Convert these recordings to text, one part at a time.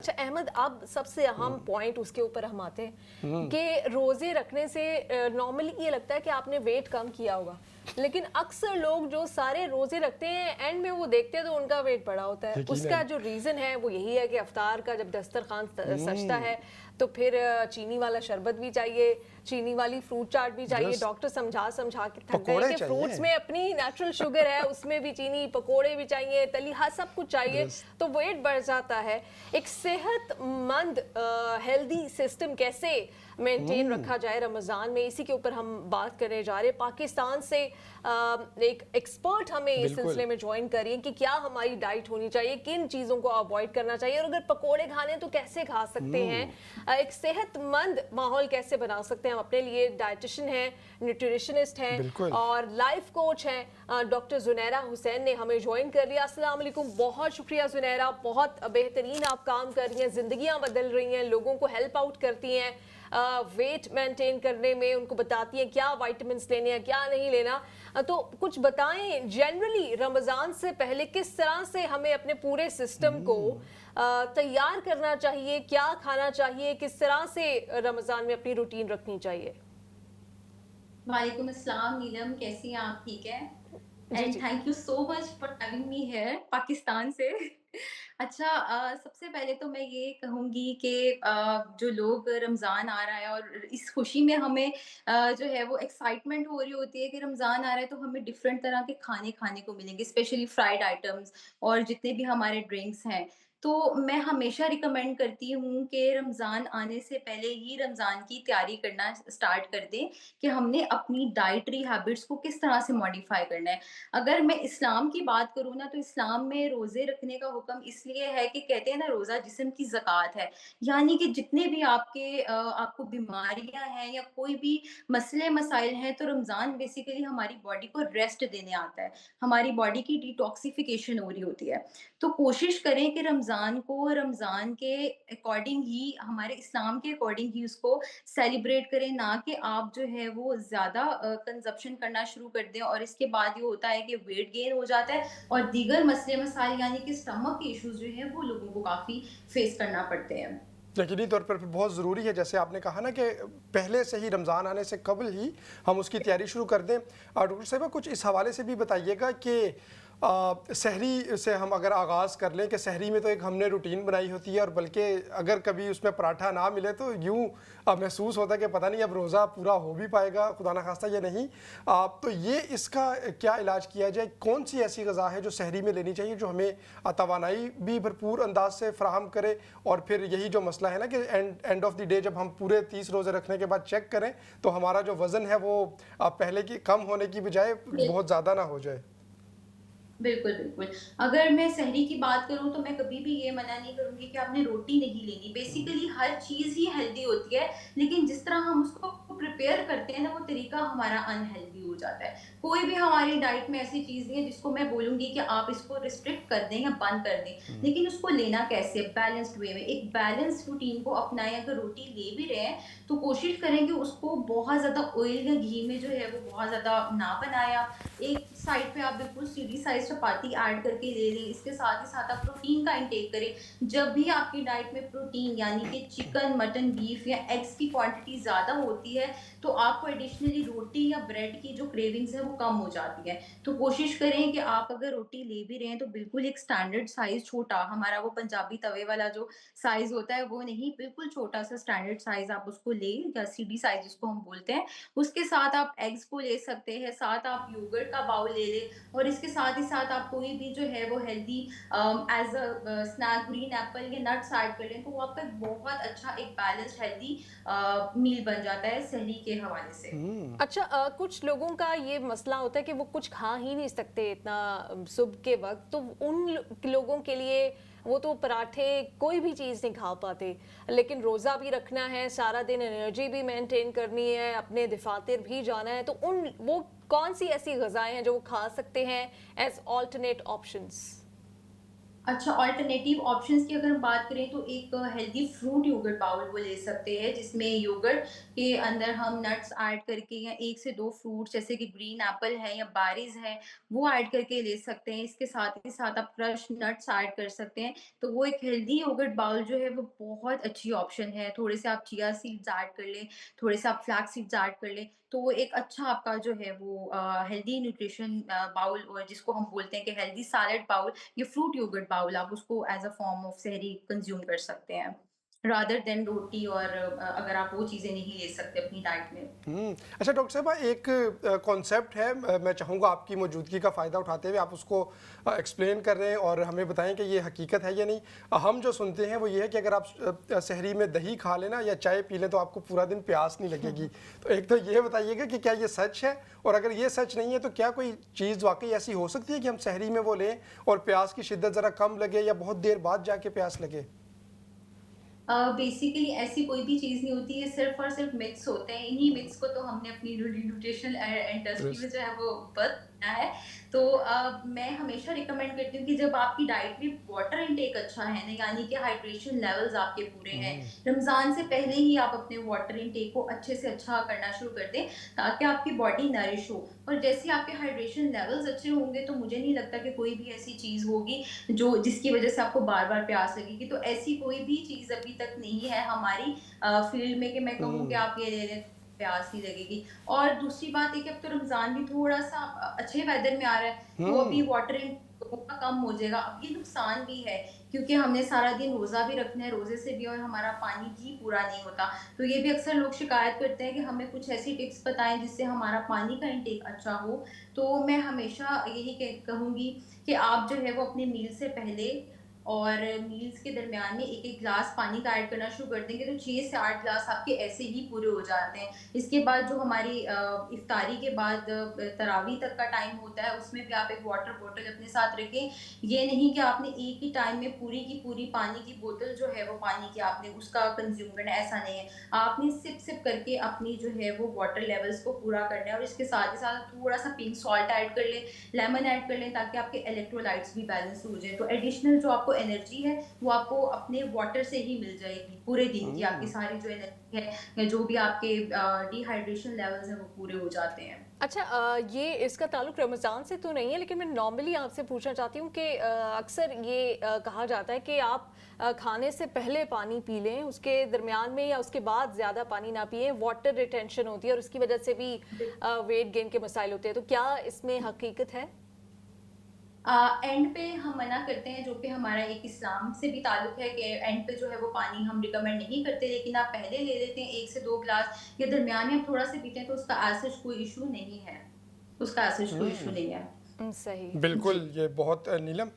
अच्छा अहमद, अब सबसे अहम पॉइंट उसके ऊपर हम आते हैं कि रोजे रखने से नॉर्मली ये लगता है कि आपने वेट कम किया होगा, लेकिन अक्सर लोग जो सारे रोजे रखते हैं एंड में वो देखते हैं तो उनका वेट बढ़ा होता है। उसका जो रीजन है वो यही है कि अफ्तार का जब दस्तरखान सजता है तो फिर चीनी वाला शरबत भी चाहिए, चीनी वाली फ्रूट चाट भी चाहिए। डॉक्टर समझा समझा के थक गए कि फ्रूट्स में अपनी नेचुरल शुगर है, उसमें भी चीनी, पकोड़े भी चाहिए, तली, हाँ सब कुछ चाहिए, तो वेट बढ़ जाता है। एक सेहतमंद हेल्दी सिस्टम कैसे मेंटेन रखा जाए रमज़ान में, इसी के ऊपर हम बात करने जा रहे हैं। पाकिस्तान से एक एक्सपर्ट हमें इस सिलसिले में ज्वाइन करिए कि क्या हमारी डाइट होनी चाहिए, किन चीज़ों को अवॉइड करना चाहिए, और अगर पकोड़े खाने तो कैसे खा सकते हैं, एक सेहतमंद माहौल कैसे बना सकते हैं हम अपने लिए। डाइटिशियन हैं, न्यूट्रिशनिस्ट हैं और लाइफ कोच हैं डॉक्टर जुनैरा हुसैन ने हमें ज्वाइन कर लिया। अस्सलाम वालेकुम, बहुत शुक्रिया जुनैरा, बहुत बेहतरीन आप काम कर रही हैं, जिंदगियां बदल रही हैं, लोगों को हेल्प आउट करती हैं वेट मेंटेन करने में, उनको बताती हैं क्या विटामिन्स लेने हैं क्या नहीं लेना। तो कुछ बताएं जनरली रमज़ान से पहले किस तरह से हमें अपने पूरे सिस्टम को तैयार करना चाहिए, क्या खाना चाहिए, किस तरह से रमज़ान में अपनी रूटीन रखनी चाहिए। वालेकुम अस्सलाम नीलम, कैसी हैं आप? ठीक है। जी एंड जी। Thank you so much for having me here Pakistan से। अच्छा, सबसे पहले तो मैं ये कहूँगी कि जो लोग रमज़ान आ रहा है और इस खुशी में हमें जो है वो एक्साइटमेंट हो रही होती है कि रमज़ान आ रहा है, तो हमें डिफरेंट तरह के खाने खाने को मिलेंगे, स्पेशली फ्राइड आइटम्स और जितने भी हमारे ड्रिंक्स हैं। तो मैं हमेशा रिकमेंड करती हूँ कि रमज़ान आने से पहले ही रमज़ान की तैयारी करना स्टार्ट कर दें कि हमने अपनी डाइटरी हैबिट्स को किस तरह से मॉडिफाई करना है। अगर मैं इस्लाम की बात करूँ ना, तो इस्लाम में रोज़े रखने का हुक्म इसलिए है कि कहते हैं ना, रोज़ा जिस्म की ज़कात है। यानी कि जितने भी आपको बीमारियाँ हैं या कोई भी मसले मसाइल हैं, तो रमज़ान बेसिकली हमारी बॉडी को रेस्ट देने आता है। हमारी बॉडी की डिटॉक्सिफिकेशन हो रही होती है। तो कोशिश करें कि रमज़ान को रमज़ान के अकॉर्डिंग ही, हमारे इस्लाम के अकॉर्डिंग ही उसको सेलिब्रेट करें, ना कि आप जो है वो ज़्यादा कंज़प्शन करना शुरू कर दें और इसके बाद ये होता है कि वेट गेन हो जाता है और दीगर मसले मसाइल यानी कि स्टमक के इश्यूज़ जो हैं वो लोगों को काफ़ी फेस करना पड़ते हैं। यकीनी तौर पर बहुत ज़रूरी है, जैसे आपने कहा ना कि पहले से ही रमज़ान आने से कबल ही हम उसकी तैयारी शुरू कर दें। और डॉक्टर साहिबा कुछ इस हवाले से भी बताइएगा कि सहरी से हम अगर आगाज़ कर लें कि सहरी में तो एक हमने रूटीन बनाई होती है, और बल्कि अगर कभी उसमें पराठा ना मिले तो यूँ महसूस होता है कि पता नहीं अब रोज़ा पूरा हो भी पाएगा खुदा ना खास्ता या नहीं। तो ये इसका क्या इलाज किया जाए, कौन सी ऐसी ग़िज़ा है जो सहरी में लेनी चाहिए जो हमें तवानाई भी भरपूर अंदाज से फ़राहम करे, और फिर यही जो मसला है ना कि एंड ऑफ द डे जब हम पूरे 30 रोज़े रखने के बाद चेक करें तो हमारा जो वज़न है वो पहले की कम होने की बजाय बहुत ज़्यादा ना हो जाए। बिल्कुल, बिल्कुल। अगर मैं सहरी की बात करूँ तो मैं कभी भी ये मना नहीं करूँगी कि आपने रोटी नहीं लेनी। बेसिकली हर चीज़ ही हेल्दी होती है, लेकिन जिस तरह हम उसको प्रिपेयर करते हैं ना, वो तरीका हमारा अनहेल्दी हो जाता है। कोई भी हमारी डाइट में ऐसी चीज़ नहीं है जिसको मैं बोलूँगी कि आप इसको रिस्ट्रिक्ट कर दें या बंद कर दें। लेकिन उसको लेना कैसे? बैलेंस्ड वे में। एक बैलेंस्ड रूटीन को अपनाएँ। अगर रोटी ले भी रहे हैं, तो कोशिश करें कि उसको बहुत ज़्यादा ऑयल या घी में जो है वो बहुत ज़्यादा ना बनाएँ आप। एक साइड पे आप बिल्कुल सीधी साइज़ चपाती ऐड करके ले लें, इसके साथ ही साथ आप प्रोटीन का इंटेक करें। जब भी आपकी डाइट में प्रोटीन यानी कि चिकन, मटन, बीफ या एग्स की क्वांटिटी ज़्यादा होती है, तो आपको एडिशनली रोटी या ब्रेड की जो क्रेविंग्स है वो कम हो जाती है। तो कोशिश करें कि आप अगर रोटी ले भी रहे हैं तो बिल्कुल एक स्टैंडर्ड साइज़ छोटा, हमारा वो पंजाबी तवे वाला जो साइज़ होता है वो नहीं, बिल्कुल छोटा-सा स्टैंडर्ड साइज़ आप उसको लें, या सीडी साइज़ जिसको हम बोलते हैं। उसके साथ आप एग्स को ले सकते हैं, साथ आप योगर्ट का बाउल ले लें और इसके साथ ही साथ आप कोई भी जो है वो healthy as snack green apple या नट्स ऐड कर लें, तो वो आपका एक बहुत अच्छा एक बैलेंस्ड हेल्दी मील बन जाता है सहरी के हवाले से। अच्छा कुछ लोगों का ये मसला होता है कि वो कुछ खा ही नहीं सकते इतना सुबह के वक्त, तो उन लोगों के लिए वो तो पराठे कोई भी चीज़ नहीं खा पाते, लेकिन रोज़ा भी रखना है, सारा दिन एनर्जी भी मेंटेन करनी है, अपने दफातर भी जाना है, तो उन वो कौन सी ऐसी ग़िज़ाएं हैं जो वो खा सकते हैं एज ऑल्टरनेट ऑप्शंस। अच्छा, ऑल्टरनेटिव ऑप्शंस की अगर हम बात करें तो एक हेल्दी फ्रूट योगर्ट बाउल वो ले सकते हैं, जिसमें योगर्ट के अंदर हम नट्स ऐड करके या 1 से 2 फ्रूट्स जैसे कि ग्रीन एप्पल है या बेरीज़ हैं, वो ऐड करके ले सकते हैं। इसके साथ ही साथ आप क्रश नट्स ऐड कर सकते हैं। तो वो एक हेल्दी योगर्ट बाउल जो है वो बहुत अच्छी ऑप्शन है। थोड़े से आप चिया सीड्स ऐड कर लें, थोड़े से आप फ्लैक्स सीड्स ऐड कर लें, तो वो एक अच्छा आपका जो है वो हेल्दी न्यूट्रिशन बाउल, और जिसको हम बोलते हैं कि हेल्दी सैलेड बाउल, ये फ्रूट योगर्ट बाउल आप उसको एज अ फॉर्म ऑफ सहरी कंज्यूम कर सकते हैं, रादर देन रोटी, और अगर आप वो चीज़ें नहीं ले सकते अपनी डाइट में। अच्छा डॉक्टर साहबा, एक कॉन्सेप्ट है, मैं चाहूँगा आपकी मौजूदगी का फ़ायदा उठाते हुए आप उसको एक्सप्लेन कर रहे हैं और हमें बताएं कि ये हकीकत है या नहीं। हम जो सुनते हैं वो ये है कि अगर आप सहरी में दही खा लेना या चाय पी लें तो आपको पूरा दिन प्यास नहीं लगेगी। तो एक तो ये बताइएगा कि क्या ये सच है, और अगर ये सच नहीं है तो क्या कोई चीज़ वाकई ऐसी हो सकती है कि हम सहरी में वो लें और प्यास की शिद्दत ज़रा कम लगे या बहुत देर बाद जाके प्यास लगे? बेसिकली ऐसी कोई भी चीज़ नहीं होती है, सिर्फ़ और सिर्फ़ मिथ्स होते हैं। इन्हीं मिथ्स को तो हमने अपनी न्यूट्रिशनल इंडस्ट्री में जो है वो बंद किया है। तो मैं हमेशा रिकमेंड करती हूँ कि जब आपकी डाइट में वाटर इनटेक अच्छा है ना, यानी कि हाइड्रेशन लेवल्स आपके पूरे हैं, रमज़ान से पहले ही आप अपने वाटर इनटेक को अच्छे से अच्छा करना शुरू कर दें, ताकि आपकी बॉडी नरिश हो। और जैसे ही आपके हाइड्रेशन लेवल्स अच्छे होंगे, तो मुझे नहीं लगता कि कोई भी ऐसी चीज़ होगी जो जिसकी वजह से आपको बार-बार प्यास लगेगी। तो ऐसी कोई भी चीज़ अभी तक नहीं है हमारी फील्ड में कि मैं कहूँ कि आप ये ले लें तो प्यास ही लगेगी। और दूसरी बात है कि अब तो रमज़ान भी थोड़ा-सा अच्छे वेदर में आ रहा है, तो अभी वाटर इनटेक थोड़ा कम हो जाएगा। अब ये नुकसान भी है, क्योंकि हमने सारा दिन रोज़ा भी रखना है, रोज़े से भी और हमारा पानी भी पूरा नहीं होता। तो ये भी अक्सर लोग शिकायत करते हैं कि हमें कुछ ऐसी टिप्स बताएँ जिससे हमारा पानी का इनटेक अच्छा हो। तो मैं हमेशा यही कहूँगी कि आप जो है वो अपने मील से पहले और मील्स के दरमियान में 1-1 ग्लास पानी का ऐड करना शुरू कर देंगे, तो 6 से 8 ग्लास आपके ऐसे ही पूरे हो जाते हैं। इसके बाद जो हमारी इफ्तारी के बाद तरावी तक का टाइम होता है, उसमें भी आप एक वाटर बॉटल अपने साथ रखें। ये नहीं कि आपने एक ही टाइम में पूरी की पूरी पानी की बोतल जो है वो पानी की आपने उसका कंज़्यूम करना है, ऐसा नहीं है। आपने सिप-सिप करके अपनी जो है वो वाटर लेवल्स को पूरा करना है, और इसके साथ ही साथ थोड़ा-सा पिंक सॉल्ट ऐड कर लें, लेमन ऐड कर लें, ताकि आपके इलेक्ट्रोलाइट्स भी बैलेंस हो जाएँ। तो एडिशनल जो आपको एनर्जी है, वो आपको अपने वाटर से ही मिल जाएगी। पूरे दिन की आपकी सारी जो एनर्जी है, या जो भी आपके डिहाइड्रेशन लेवल्स हैं, वो पूरे हो जाते हैं। अच्छा, ये इसका ताल्लुक रमज़ान से तो नहीं है, लेकिन मैं नॉर्मली आपसे पूछना चाहती हूँ कि अक्सर ये कहा जाता है कि आप खाने से पहले पानी पी लें, उसके दरमियान में या उसके बाद ज़्यादा पानी ना पिएं, वाटर रिटेंशन होती है और उसकी वजह से भी वेट गेन के मसाइल होते हैं। तो क्या इसमें हकीकत है? एंड पे हम मना करते हैं, जो कि हमारा एक इस्लाम से भी ताल्लुक है, कि एंड पे जो है वो पानी हम रिकमेंड नहीं करते, लेकिन आप पहले ले लेते हैं 1 से 2 ग्लास, या दरमियान में आप थोड़ा सा पीते हैं, तो उसका एज सच कोई इशू नहीं है। उसका एज सच कोई इशू नहीं है। सही। बिल्कुल, जी। ये बहुत नीलम,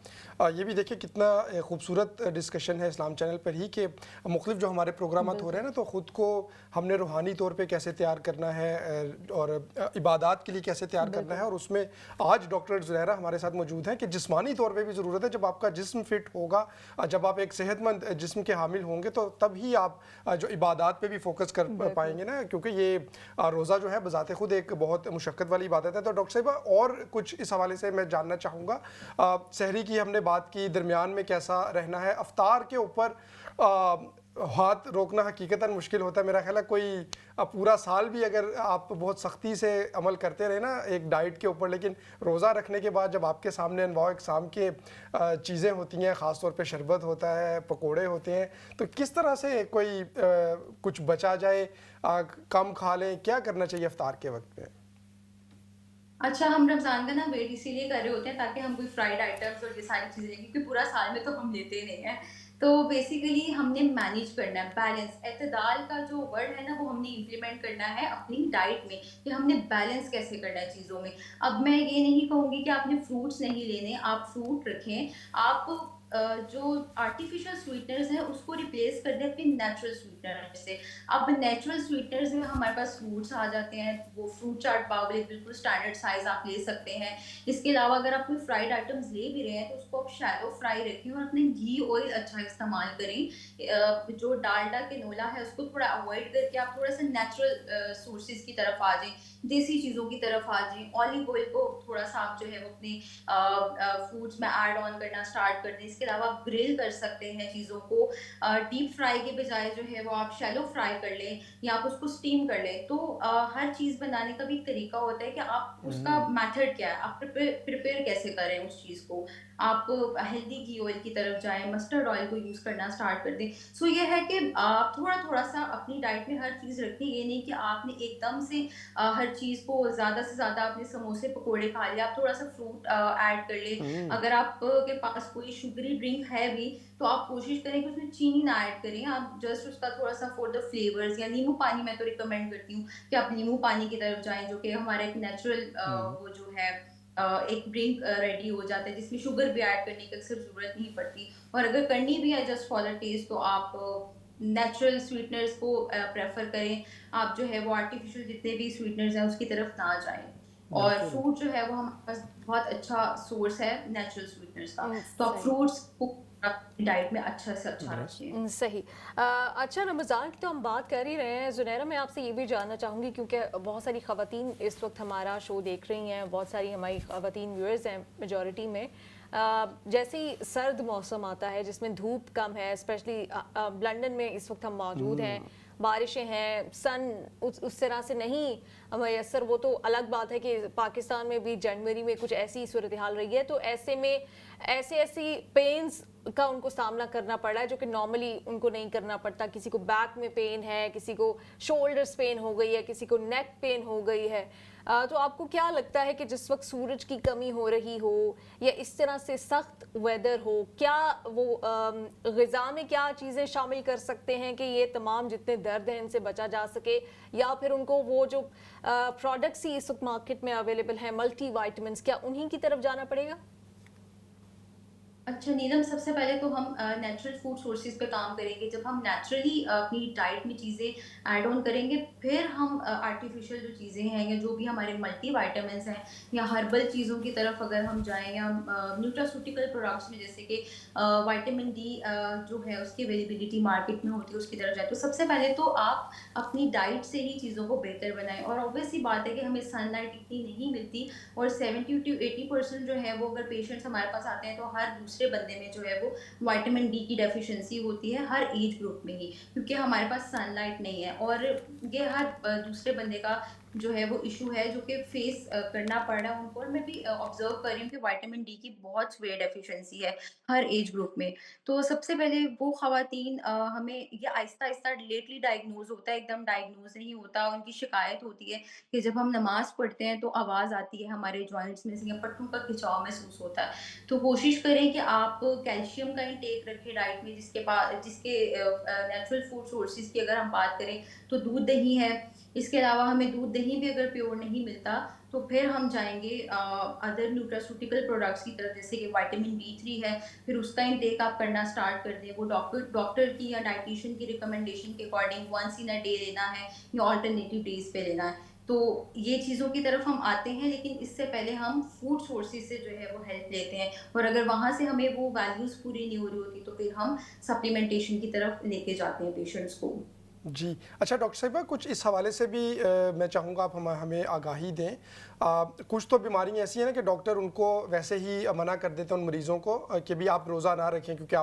ये भी देखिए कितना खूबसूरत डिस्कशन है इस्लाम चैनल पर ही कि मुख्तलिफ जो हमारे प्रोग्रामात हो रहे हैं ना, तो ख़ुद को हमने रूहानी तौर पे कैसे तैयार करना है और इबादत के लिए कैसे तैयार करना है। और उसमें आज डॉक्टर ज़ुनैरा हमारे साथ मौजूद हैं कि जिस्मानी तौर पे भी ज़रूरत है। जब आपका जिस्म फिट होगा, जब आप एक सेहतमंद जिस्म के हामिल होंगे, तो तभी आप जो इबादत पे भी फोकस कर पाएंगे ना, क्योंकि ये रोज़ा जो है बज़ाते ख़ुद एक बहुत मुशक्क़त वाली इबादत है। तो डॉक्टर साहिबा, और कुछ इस हवाले से मैं जानना चाहूँगा। सहरी की हमने बात की, दरमियान में कैसा रहना है, अफ्तार के ऊपर हाथ रोकना हकीकतन मुश्किल होता है। मेरा ख्याल है कोई पूरा साल भी अगर आप बहुत सख्ती से अमल करते रहे ना एक डाइट के ऊपर, लेकिन रोज़ा रखने के बाद जब आपके सामने अनवाउ इक़साम के चीज़ें होती हैं, ख़ास तौर पे शरबत होता है, पकोड़े होते हैं, तो किस तरह से कोई कुछ बचा जाए, कम खा लें, क्या करना चाहिए अफ्तार के वक्त में? अच्छा, हम रमज़ान का ना वेट इसीलिए कर रहे होते हैं, ताकि हम कोई फ्राइड आइटम्स और ये सारी चीज़ें, क्योंकि पूरा साल में तो हम लेते ही नहीं हैं। तो बेसिकली हमने मैनेज करना है, बैलेंस, एतदाल का जो वर्ड है ना, वो हमने इम्प्लीमेंट करना है अपनी डाइट में, कि हमने बैलेंस कैसे करना है चीज़ों में। अब मैं ये नहीं कहूँगी कि आपने फ्रूट्स नहीं लेने, आप फ्रूट रखें। आप जो आर्टिफिशियल स्वीटनर्स हैं उसको रिप्लेस कर दें अपने नेचुरल स्वीटनर से। अब नेचुरल स्वीटनर्स में हमारे पास फ्रूट्स आ जाते हैं, वो फ्रूट चाट बाउल एक बिल्कुल स्टैंडर्ड साइज आप ले सकते हैं। इसके अलावा अगर आप कोई फ्राइड आइटम्स ले भी रहे हैं तो उसको आप शैलो फ्राई रखें और अपने घी ऑयल अच्छा इस्तेमाल करें। जो डालडा कैनोला है उसको थोड़ा अवॉइड करके आप थोड़ा सा नेचुरल सोर्सेज की तरफ आ जाएं, देसी चीज़ों की तरफ आ जाएं। ऑलिव ऑयल को थोड़ा सा आप जो है वो अपने फूड्स में ऐड ऑन करना स्टार्ट कर दें। इसके अलावा आप ग्रिल कर सकते हैं चीज़ों को, डीप फ्राई के बजाय जो है वो आप शैलो फ्राई कर लें या आप उसको स्टीम कर लें। तो हर चीज़ बनाने का भी एक तरीका होता है कि आप उसका मेथड क्या है, आप प्रिपेयर कैसे करें उस चीज़ को। आप हेल्दी घी ऑयल की तरफ जाएं, मस्टर्ड ऑयल को यूज़ करना स्टार्ट कर दें। सो ये है कि आप थोड़ा थोड़ा सा अपनी डाइट में हर चीज़ रखें। ये नहीं कि आपने एकदम से हर चीज़ को ज़्यादा से ज़्यादा आपने समोसे पकोड़े खा लिया। आप थोड़ा सा फ्रूट ऐड कर लें। हम्म। अगर आप के पास कोई शुगरी ड्रिंक है भी तो आप कोशिश करें कि उसमें चीनी ना ऐड करें। आप जस्ट उसका थोड़ा सा फॉर द फ्लेवर्स, या नींबू पानी मैं तो रिकमेंड करती हूँ कि आप नींबू पानी की तरफ जाएं, जो कि हमारा एक नेचुरल हम्म। वो जो है एक ड्रिंक रेडी हो जाता है जिसमें शुगर भी ऐड करने की अक्सर ज़रूरत नहीं पड़ती। और अगर करनी भी है जस्ट फॉर द टेस्ट तो आप नेचुरल स्वीटनर्स को प्रेफर करें। आप जो है वो आर्टिफिशियल जितने भी स्वीटनर्स हैं उसकी तरफ ना जाएं। और बिल्कुल। फ्रूट जो है वो हमारे पास बहुत अच्छा सोर्स है नेचुरल स्वीटनर्स का। तो आप सही। फ्रूट्स को अपनी डाइट में अच्छा से अच्छा Yes. रखें। सही। अच्छा, रमज़ान की तो हम बात कर ही रहे हैं, ज़ुनैरा मैं आपसे ये भी जानना चाहूँगी क्योंकि बहुत सारी ख़वातीन इस वक्त हमारा शो देख रही हैं, बहुत सारी हमारी ख़वातीन व्यूअर्स हैं मेजॉरिटी में। जैसे ही सर्द मौसम आता है जिसमें धूप कम है, स्पेशली लंदन में इस वक्त हम मौजूद हैं, बारिशें हैं, सन उस तरह से नहीं मैसर। वो तो अलग बात है कि पाकिस्तान में भी जनवरी में कुछ ऐसी सूरत हाल रही है, तो ऐसे में ऐसी पेन्स का उनको सामना करना पड़ रहा है जो कि नॉर्मली उनको नहीं करना पड़ता। किसी को बैक में पेन है, किसी को शोल्डर्स पेन हो गई है, किसी को नेक पेन हो गई है। तो आपको क्या लगता है कि जिस वक्त सूरज की कमी हो रही हो या इस तरह से सख्त वेदर हो, क्या वो ग़िज़ा में क्या चीज़ें शामिल कर सकते हैं कि ये तमाम जितने दर्द हैं इनसे बचा जा सके, या फिर उनको वो जो प्रोडक्ट्स ही इस वक्त मार्केट में अवेलेबल हैं मल्टी वाइटमिन्स, क्या उन्हीं की तरफ जाना पड़ेगा? अच्छा नीलम, सबसे पहले तो हम नेचुरल फूड सोर्सेज पे काम करेंगे। जब हम नेचुरली अपनी डाइट में चीज़ें ऐड ऑन करेंगे फिर हम आर्टिफिशियल जो चीज़ें हैं या जो भी हमारे मल्टी वाइटामिन्स हैं या हर्बल चीज़ों की तरफ अगर हम जाएं, या न्यूट्रास्यूटिकल प्रोडक्ट्स में जैसे कि विटामिन डी जो है उसकी अवेलेबिलिटी मार्केट में होती है उसकी तरफ जाए। तो सबसे पहले तो आप अपनी डाइट से ही चीज़ों को बेहतर बनाएं। और ऑब्वियसली बात है कि हमें सनलाइट इतनी नहीं मिलती, और 70 to 80% जो है वो अगर पेशेंट्स हमारे पास आते हैं तो हर दूसरे बंदे में जो है वो विटामिन डी की डेफिशिएंसी होती है, हर एज ग्रुप में ही, क्योंकि हमारे पास सनलाइट नहीं है। और ये हर दूसरे बंदे का जो है वो इशू है जो कि फेस करना पड़ रहा है उनको। और मैं भी ऑब्जर्व कर रही हूँ कि विटामिन डी की बहुत severe डेफिशिएंसी है हर एज ग्रुप में। तो सबसे पहले वो खवातीन, हमें ये आहिस्ता आहिस्ता लेटली डायग्नोज होता है, एकदम डायग्नोज नहीं होता। उनकी शिकायत होती है कि जब हम नमाज पढ़ते हैं तो आवाज़ आती है हमारे जॉइंट्स में से या पट्टों का खिंचाव महसूस होता है। तो कोशिश करें कि आप कैल्शियम का इंटेक रखें डाइट में, जिसके नेचुरल फूड सोर्सेज की अगर हम बात करें तो दूध दही है। इसके अलावा हमें दूध दही भी अगर प्योर नहीं मिलता तो फिर हम जाएंगे अदर न्यूट्रास्यूटिकल प्रोडक्ट्स की तरफ, जैसे कि विटामिन बी 3 है। फिर उसका इंटेक आप करना स्टार्ट कर दें। वो डॉक्टर की या डाइटिशियन की रिकमेंडेशन के according once in a day लेना है या ऑल्टरनेटिव डेज पे लेना है। तो ये चीज़ों की तरफ हम आते हैं, लेकिन इससे पहले हम फूड सोर्सेज से जो है वो हेल्प लेते हैं। और अगर वहाँ से हमें वो वैल्यूज़ पूरी नहीं हो रही होती तो फिर हम सप्लीमेंटेशन की तरफ लेके जाते हैं पेशेंट्स को। जी। अच्छा डॉक्टर साहिबा, कुछ इस हवाले से भी मैं चाहूँगा आप हमें आगाही दें। कुछ तो बीमारियाँ ऐसी हैं ना कि डॉक्टर उनको वैसे ही मना कर देते हैं उन मरीज़ों को कि भी आप रोज़ा ना रखें क्योंकि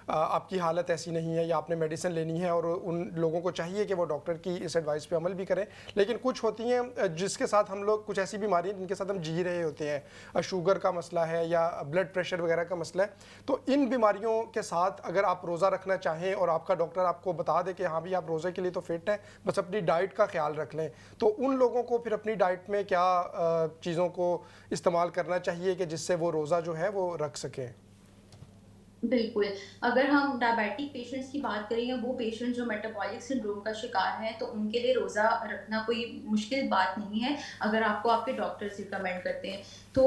आपकी हालत ऐसी नहीं है या आपने मेडिसिन लेनी है, और उन लोगों को चाहिए कि वो डॉक्टर की इस एडवाइस पे अमल भी करें। लेकिन कुछ होती हैं जिसके साथ हम लोग, कुछ ऐसी बीमारियाँ जिनके साथ हम जी रहे होते हैं, शुगर का मसला है या ब्लड प्रेशर वगैरह का मसला है। तो इन बीमारियों के साथ अगर आप रोज़ा रखना चाहें और आपका डॉक्टर आपको बता दे कि हाँ भी आप रोज़े के लिए तो फिट हैं, बस अपनी डाइट का ख्याल रख लें, तो उन लोगों को फिर अपनी डाइट में क्या चीज़ों को इस्तेमाल करना चाहिए कि जिससे वो रोज़ा जो है वो रख सकें? बिल्कुल, अगर हम डायबिटिक पेशेंट्स की बात करें या वो पेशेंट जो मेटाबॉलिक सिंड्रोम का शिकार हैं, तो उनके लिए रोज़ा रखना कोई मुश्किल बात नहीं है, अगर आपको आपके डॉक्टर्स रिकमेंड करते हैं। तो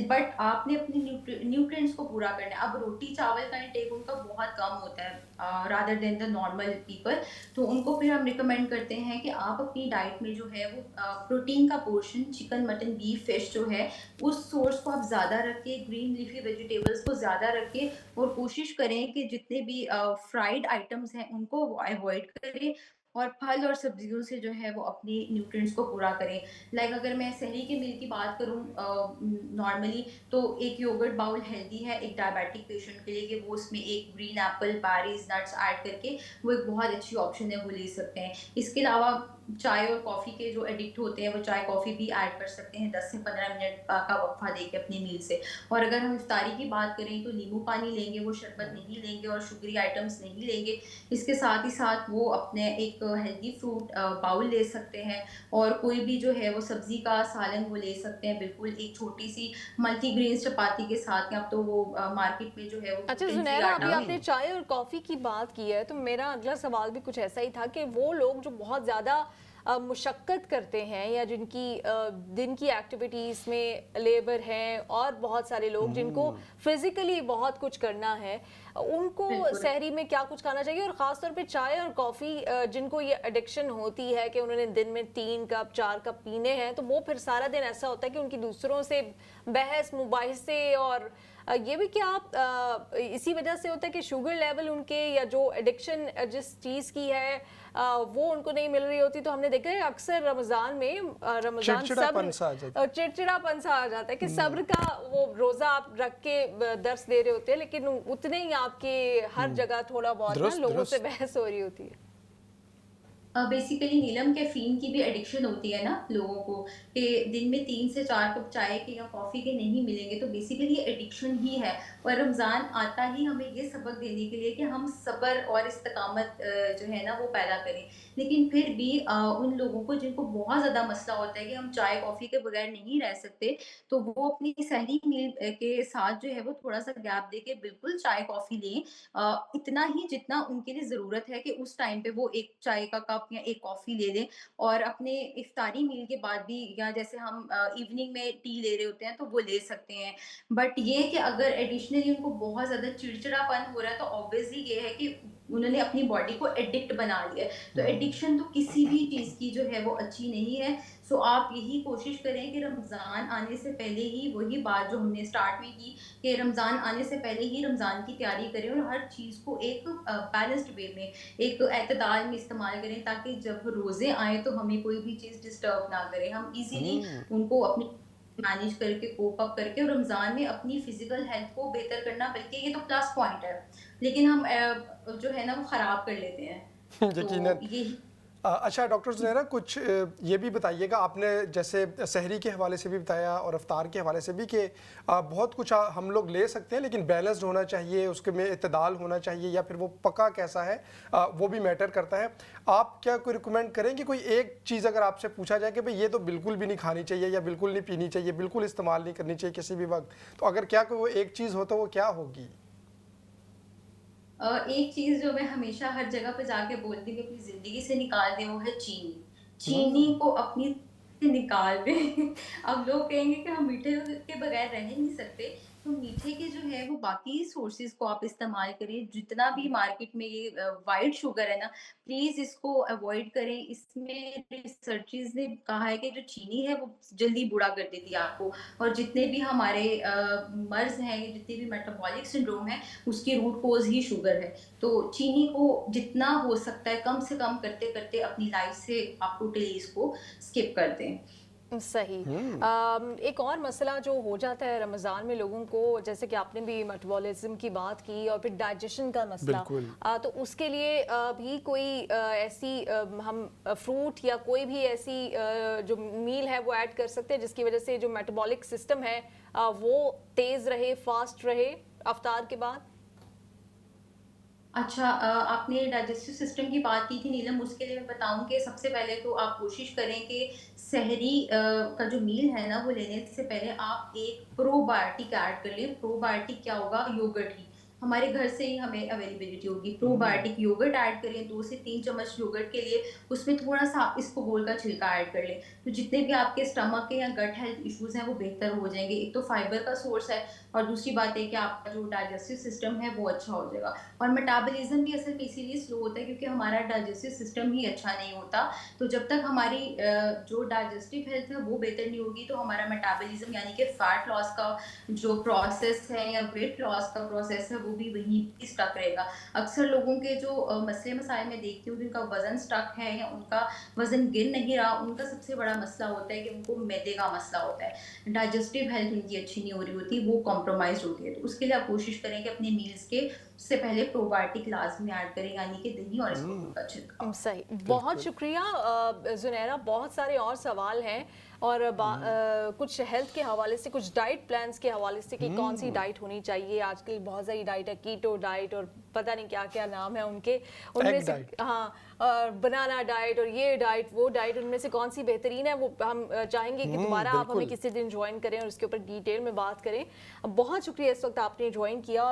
बट आपने अपने न्यूट्रिएंट्स को पूरा करना है। अब रोटी-चावल का इंटेक उनका बहुत कम होता है rather than the normal people, तो उनको फिर हम रिकमेंड करते हैं कि आप अपनी डाइट में जो है वो प्रोटीन का portion chicken, mutton, beef, fish जो है, उस सोर्स को आप ज़्यादा रखिए, ग्रीन लीफी वेजिटेबल्स को ज़्यादा रखिए और कोशिश करें कि जितने भी फ्राइड आइटम्स हैं उनको अवॉइड करें और फल और सब्जियों से जो है वो अपनी न्यूट्रिएंट्स को पूरा करें। लाइक अगर मैं सहरी के मील की बात करूं नॉर्मली, तो एक योगर्ट बाउल हेल्दी है एक डायबिटिक पेशेंट के लिए कि वो उसमें एक green Apple, berries, nuts add करके वो एक बहुत अच्छी ऑप्शन है, वो ले सकते हैं। इसके अलावा चाय और कॉफ़ी के जो एडिक्ट होते हैं वो चाय कॉफ़ी भी ऐड कर सकते हैं 10 से 15 मिनट का वक्फा देके अपनी मील से। और अगर हम इफ्तारी की बात करें तो नींबू पानी लेंगे, वो शरबत नहीं लेंगे और शुगरी आइटम्स नहीं लेंगे। इसके साथ ही साथ वो अपने एक हेल्दी फ्रूट बाउल ले सकते हैं और कोई भी जो है वो सब्ज़ी का सालन वो ले सकते हैं। बिल्कुल एक छोटी-सी मल्टीग्रेन्स चपाती के साथ, या तो वो मार्केट में जो है वो अच्छा ग्लूटेन फ्री ज़ुनैरा, अभी आटा आपने चाय और कॉफ़ी की बात की है, तो मेरा अगला सवाल भी कुछ ऐसा ही था कि वो लोग जो बहुत ज़्यादा मुशक्क़त करते हैं या जिनकी दिन की एक्टिविटीज़ में लेबर हैं और बहुत सारे लोग जिनको फिज़िकली बहुत कुछ करना है, उनको बिल्कुल। सहरी में क्या कुछ खाना चाहिए? और ख़ास तौर पे चाय और कॉफ़ी जिनको ये एडिक्शन होती है कि उन्होंने दिन में 3 कप 4 कप पीने हैं, तो वो फिर सारा दिन ऐसा होता है कि उनकी दूसरों से बहस मुबाहिसे और ये भी क्या आप इसी वजह से होता है कि शुगर लेवल उनके या जो एडिक्शन जिस चीज़ की है वो उनको नहीं मिल रही होती, तो हमने देखा है अक्सर रमज़ान में रमज़ान चिड़चिड़ापन सा आ जाता है। चिड़चिड़ापन सा आ जाता है कि सब्र का वो रोज़ा आप रख के दर्स दे रहे होते हैं, लेकिन उतने ही आपके हर जगह थोड़ा बहुत ना दुरुस्त लोगों से दुरुस्त। बहस हो रही होती है। बेसिकली नीलम कैफीन की भी एडिक्शन होती है ना लोगों को, कि दिन में 3 से 4 कप चाय के या कॉफ़ी के नहीं मिलेंगे, तो बेसिकली ये एडिक्शन ही है। और रमज़ान आता ही हमें ये सबक देने के लिए कि हम सब्र और इस्तिकामत जो है ना वो पैदा करें। लेकिन फिर भी उन लोगों को जिनको बहुत ज़्यादा मसला होता है कि हम चाय कॉफ़ी के बगैर नहीं रह सकते, तो वो अपनी सहरी मील के साथ जो है वो थोड़ा-सा गैप देके बिल्कुल चाय कॉफ़ी लें, इतना ही जितना उनके लिए ज़रूरत है कि उस टाइम पे वो एक चाय का कप या एक कॉफ़ी ले लें। और अपने इफ्तारी मील के बाद भी, या जैसे हम इवनिंग में टी ले रहे होते हैं तो वो ले सकते हैं। बट ये कि अगर एडिशनली उनको बहुत ज़्यादा चिड़चिड़ापन हो रहा है, तो ऑब्वियसली ये है कि उन्होंने अपनी बॉडी को एडिक्ट बना लिया है। तो एडिक्शन तो किसी भी चीज़ की जो है वो अच्छी नहीं है। सो आप यही कोशिश करें कि रमज़ान आने से पहले ही वही बात जो हमने स्टार्ट में की, कि रमज़ान आने से पहले ही रमज़ान की तैयारी करें और हर चीज़ को एक बैलेंस्ड वे में, एक एतदाल में इस्तेमाल करें, ताकि जब रोज़े आएँ तो हमें कोई भी चीज़ डिस्टर्ब ना करे। हम ईज़िली हुँ। उनको अपनी मैनेज करके, कोप अप करके, और रमज़ान में अपनी फ़िज़िकल हेल्थ को बेहतर करना, बल्कि ये तो प्लस पॉइंट है। लेकिन हम जो है ना वो ख़राब कर लेते हैं। तो यकीनन। यही अच्छा डॉक्टर ज़ुनैरा, कुछ ये भी बताइएगा, आपने जैसे सहरी के हवाले से भी बताया और अफ्तार के हवाले से भी कि बहुत कुछ हम लोग ले सकते हैं, लेकिन बैलेंस्ड होना चाहिए, उसके में इत्तेदाल होना चाहिए, या फिर वो पका कैसा है वो भी मैटर करता है। आप क्या कोई रिकमेंड करेंगे, कोई एक चीज़ अगर आपसे पूछा जाए कि भाई ये तो बिल्कुल भी नहीं खानी चाहिए या बिल्कुल नहीं पीनी चाहिए, बिल्कुल इस्तेमाल नहीं करनी चाहिए किसी भी वक्त, तो अगर क्या कोई वो एक चीज़ हो तो वो क्या होगी? एक चीज़ जो मैं हमेशा हर जगह पे जाके बोलती हूँ कि अपनी ज़िंदगी से निकाल दें, वो है चीनी। चीनी हुँ। को अपनी से निकाल दें। अब लोग कहेंगे कि हम मीठे के बगैर रह नहीं सकते, तो मीठे के जो है वो बाकी सोर्सेज़ को आप इस्तेमाल करें। जितना भी मार्केट में ये व्हाइट शुगर है ना, प्लीज़ इसको अवॉइड करें। इसमें रिसर्चर्स ने कहा है कि जो चीनी है वो जल्दी बूढ़ा कर देती है आपको, और जितने भी हमारे मर्ज़ हैं, जितने भी मेटाबॉलिक सिंड्रोम है, उसकी रूट कोज़ ही शुगर है। तो चीनी को जितना हो सकता है कम से कम करते-करते अपनी लाइफ़ से आप टोटली इसको स्किप कर दें। सही। हुँ। एक और मसला जो हो जाता है रमज़ान में लोगों को, जैसे कि आपने भी मेटाबॉलिज्म की बात की और फिर डाइजेशन का मसला, बिल्कुल। तो उसके लिए भी कोई ऐसी हम फ्रूट या कोई भी ऐसी जो मील है वो ऐड कर सकते हैं जिसकी वजह से जो मेटाबॉलिक सिस्टम है वो तेज़ रहे, फास्ट रहे अफ्तार के बाद? अच्छा, आपने डाइजेस्टिव सिस्टम की बात की थी नीलम, उसके लिए मैं बताऊँ कि सबसे पहले तो आप कोशिश करें कि सहरी का जो मील है ना, वो लेने से पहले आप एक प्रोबायोटिक ऐड कर लें। प्रोबायोटिक क्या होगा? योगर्ट ही। हमारे घर से ही हमें अवेलेबिलिटी होगी। प्रोबायोटिक योगर्ट ऐड करें, 2 से 3 चम्मच योगर्ट के लिए उसमें थोड़ा-सा इसबगोल का छिलका ऐड कर लें। तो जितने भी आपके स्टमक के या गट हेल्थ इश्यूज़ हैं वो बेहतर हो जाएँगे। एक तो फाइबर का सोर्स है और दूसरी बात है कि आपका जो डाइजेस्टिव सिस्टम है वो अच्छा हो जाएगा। और मेटाबॉलिज्म भी असल में इसीलिए स्लो होता है क्योंकि हमारा डाइजेस्टिव सिस्टम ही अच्छा नहीं होता। तो जब तक हमारी जो डाइजेस्टिव हेल्थ है वो बेहतर नहीं होगी तो हमारा मेटाबॉलिज्म यानी कि फैट लॉस का जो प्रोसेस है या वेट लॉस का प्रोसेस है वो भी वहीं पे स्टक रहेगा। अक्सर लोगों के जो मसले मसाइल मैं देखती हूँ जिनका वज़न स्टक है या उनका वज़न गिर नहीं रहा, उनका सबसे बड़ा मसला होता है कि उनको मैदे का मसला होता है। डाइजेस्टिव हेल्थ उनकी अच्छी नहीं हो रही होती, वो कॉम्प्रोमाइज़ होती है। तो उसके लिए आप कोशिश करें कि अपने मील्स के से पहले प्रोबायोटिक लाज़मी ऐड करें यानी कि दही और इसबगोल का छिलका। सही, बहुत शुक्रिया जुनैरा। बहुत सारे और सवाल हैं और कुछ हेल्थ के हवाले से, कुछ डाइट प्लान्स के हवाले से कि कौन सी डाइट होनी चाहिए। आजकल बहुत सारी डाइट है, कीटो डाइट और पता नहीं क्या क्या नाम है उनके, उनमें एग से डाइट। हाँ, बनाना डाइट और ये डाइट वो डाइट, उनमें से कौन सी बेहतरीन है वो हम चाहेंगे कि दोबारा आप हमें बिल्कुल। किसी दिन ज्वाइन करें और उसके ऊपर डिटेल में बात करें। बहुत शुक्रिया इस वक्त आपने ज्वाइन किया।